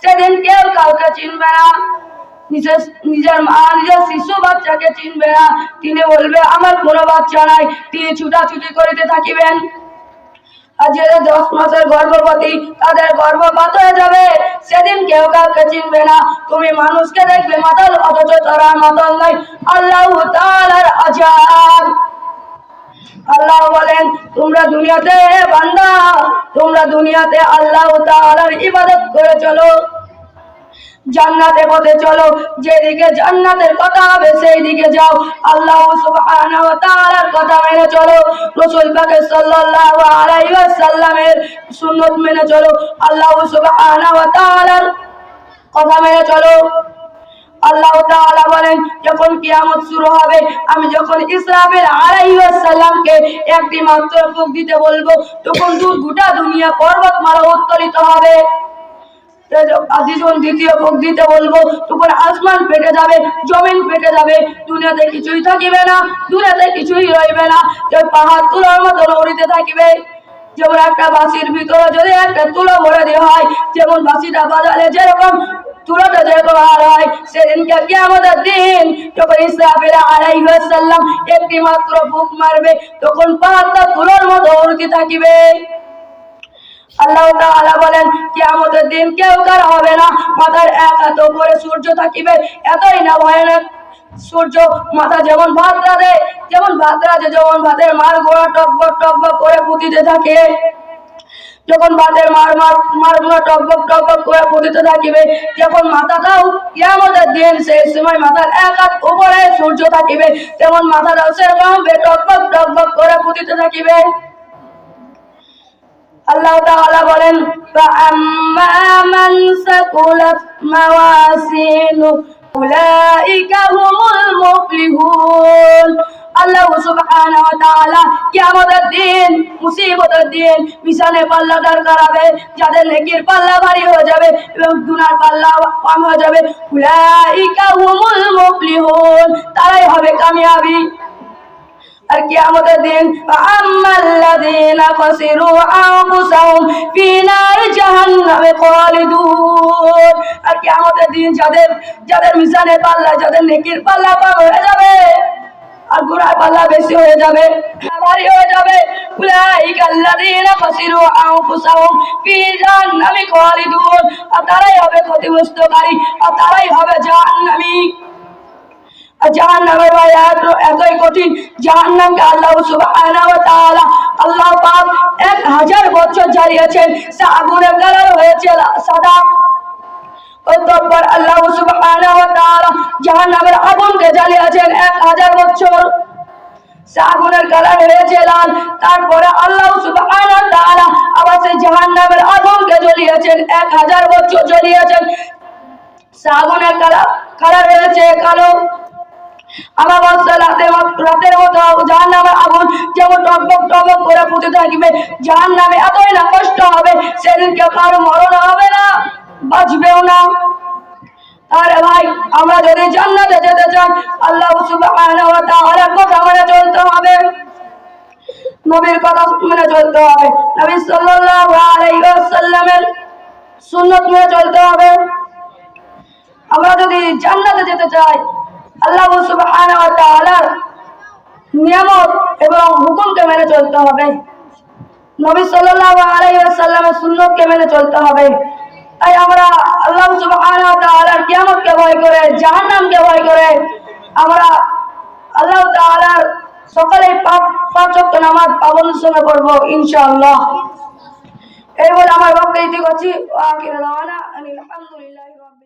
সেদিন কেউ কাউকে চিনবে না। নিজের মা নিজের শিশু বাচ্চাকে চিনবে না, তিনি বলবে আমার কোনো বাচ্চা নাই, তিনি ছুটাছুটি করিতে থাকিবেন। আর যারা 10 মাসের গর্ভবতী তাদের গর্ভপাত হয়ে যাবে, সেদিন কেউ কাউকে চিনবে না। তুমি মানুষকে দেখবে মাতাল, অথচ তারা মাতাল নয়। আল্লাহু তাআলার আযাব। আল্লাহ বলেন তোমরা দুনিয়াতে বান্দা, তোমরা দুনিয়াতে আল্লাহু তাআলার ইবাদত করে চলো, জান্নাতের পথে চলো, যেদিকে জান্নাতের কথা হবে সেই দিকে যাও। আল্লাহ সুবহানাহু ওয়া তাআলার কথা মেনে চলো, রাসূল পাক সাল্লাল্লাহু আলাইহি ওয়াসাল্লামের সুন্নাত মেনে চলো, আল্লাহ সুবহানাহু ওয়া তাআলার কথা মেনে চলো। আল্লাহ তাআলা বলেন যখন কিয়ামত শুরু হবে, আমি যখন ইসরাফিল আলাইহিস সালামকে একটি মাত্র ফুঁক দিতে বলবো, তখন গোটা দুনিয়া পর্বতমালা উত্তোলিত হবে। যখন দ্বিতীয় ফুঁক দিতে বলবো, তখন আসমান ফেটে যাবে, জমিন ফেটে যাবে, দুনিয়াতে কিছুই থাকিবে না, দুনিয়াতে কিছুই রইবে না। পাহাড় তুলোর মতো উড়িতে থাকিবে। যেমন একটা বাঁশির ভিতরে যদি একটা তুলো ভরে দেওয়া হয়, যেমন বাঁশিটা বাজালে যেরকম তুলোটা যেরকম আর হয়, সেদিনকে কিয়ামতের দিন যখন ইসরাফিল আলাইহিস সালাম একটি মাত্র ফুঁক মারবে, তখন পাহাড়টা তুলোর মতো উড়তে থাকিবে। আল্লাহ তাআলা বলেন কিয়ামতের দিন কেউ কার হবে না, মাথার এক হাত উপরে সূর্য থাকিবে। এতই না ভয়ানক সূর্য, মাথা যেমন ভাত রাঁধে, যেমন ভাতের মার গোড়া টকবক টকবক করে ফুটিতে থাকে, যখন ভাতের মারগুলো টকবক টকবক করে ফুটিতে থাকিবে, যখন মাথাটাও কিয়ামতের দিন সেই সময় মাথার এক হাত উপরে সূর্য থাকিবে, তেমন মাথাটাও সেরকম টকবক টকবক করে ফুটিতে থাকিবে। আল্লাহ তাআলা বলেন ফাআম্মা মান সাকুলাত মাওয়াসিনু উলাইকা হুমুল মুফলিহুন। আল্লাহ সুবহানাহু ওয়া তাআলা কিয়ামতের দিন, মুসিবতের দিন মিশানে পাল্লা দাঁড় করাবে, যাদের নেকির পাল্লা ভারী হয়ে যাবে এবং গুনার পাল্লা কম হয়ে যাবে। উলাইকা হুমুল মুফলিহুন, তারাই হবে কামিয়াবি। আর কিয়ামতের দিন আম্মাল্লাযীনা খাসিরু আনফুসাহুম ফী নারি জাহান্নামে খালিদুন। আর কিয়ামতের দিন যাদের মিজানের পাল্লা, যাদের নেকির পাল্লা কম হয়ে যাবে আর গুনার পাল্লা বেশি হয়ে যাবে, ভারী হয়ে যাবে, উলাইকাল্লাযীনা খাসিরু আনফুসাহুম ফী জাহান্নামে খালিদুন, আর তারাই হবে ক্ষতিগ্রস্তকারী, আর তারাই হবে জাহান্নামী। জাহান্নামের এতই কঠিন, জাহান্নামকে আল্লাহ সুবহানাহু ওয়া তাআলা আল্লাহ পাক 1000 বছর জ্বালিয়েছেন, সে আগুনের কালার হয়েছে সাদা। অতঃপর আল্লাহ সুবহানাহু ওয়া তাআলা জাহান্নামের আগুনকে জ্বালিয়েছেন 1000 বছর, সে আগুনের কালার হয়েছে লাল। তারপরে আল্লাহ সুবহানাহু ওয়া তাআলা আবার সেই জাহান্নামের আগুনকে জ্বালিয়েছেন 1000 বছর জ্বালিয়েছেন, সে আগুনের কালার হয়েছে কালো। রাতের মতো জাহান্নামের আগুন যেমন টকবক টকবক করে ফুটে থাকবে, জাহান্নামে এতই না কষ্ট হবে, সেদিন কেউ কারো মরণ হবে না, বাঁচবেও না। আরে ভাই, আমরা যদি জান্নাতে যেতে চাই, আল্লাহ সুবহানাহু ওয়া তাআলার কথা মেনে চলতে হবে, নবীর কথা মেনে চলতে হবে, নবী সাল্লাল্লাহু আলাইহি ওয়াসাল্লামের সুন্নাত মেনে চলতে হবে। আমরা যদি জান্নাতে যেতে চাই, আল্লাহ সুবহানাহু ওয়া তাআলার নিয়ামত এবং হুকুমকে মেনে চলতে হবে, নবী সাল্লাল্লাহু আলাইহি ওয়াসাল্লামের সুন্নাতকে মেনে চলতে হবে। তাই আমরা আল্লাহ সুবহানাহু ওয়া তাআলার কিয়ামতকে ভয় করে, জাহান্নামকে ভয় করে আমরা আল্লাহ তাআলার সকালেই 5 ওয়াক্ত নামাজ পাবন্দের সঙ্গে পড়ব ইনশাআল্লাহ। এই বলে আমার বক্তব্য ইতি করছি। আখির দাওয়ানা আলহামদুলিল্লাহি রাব্বিল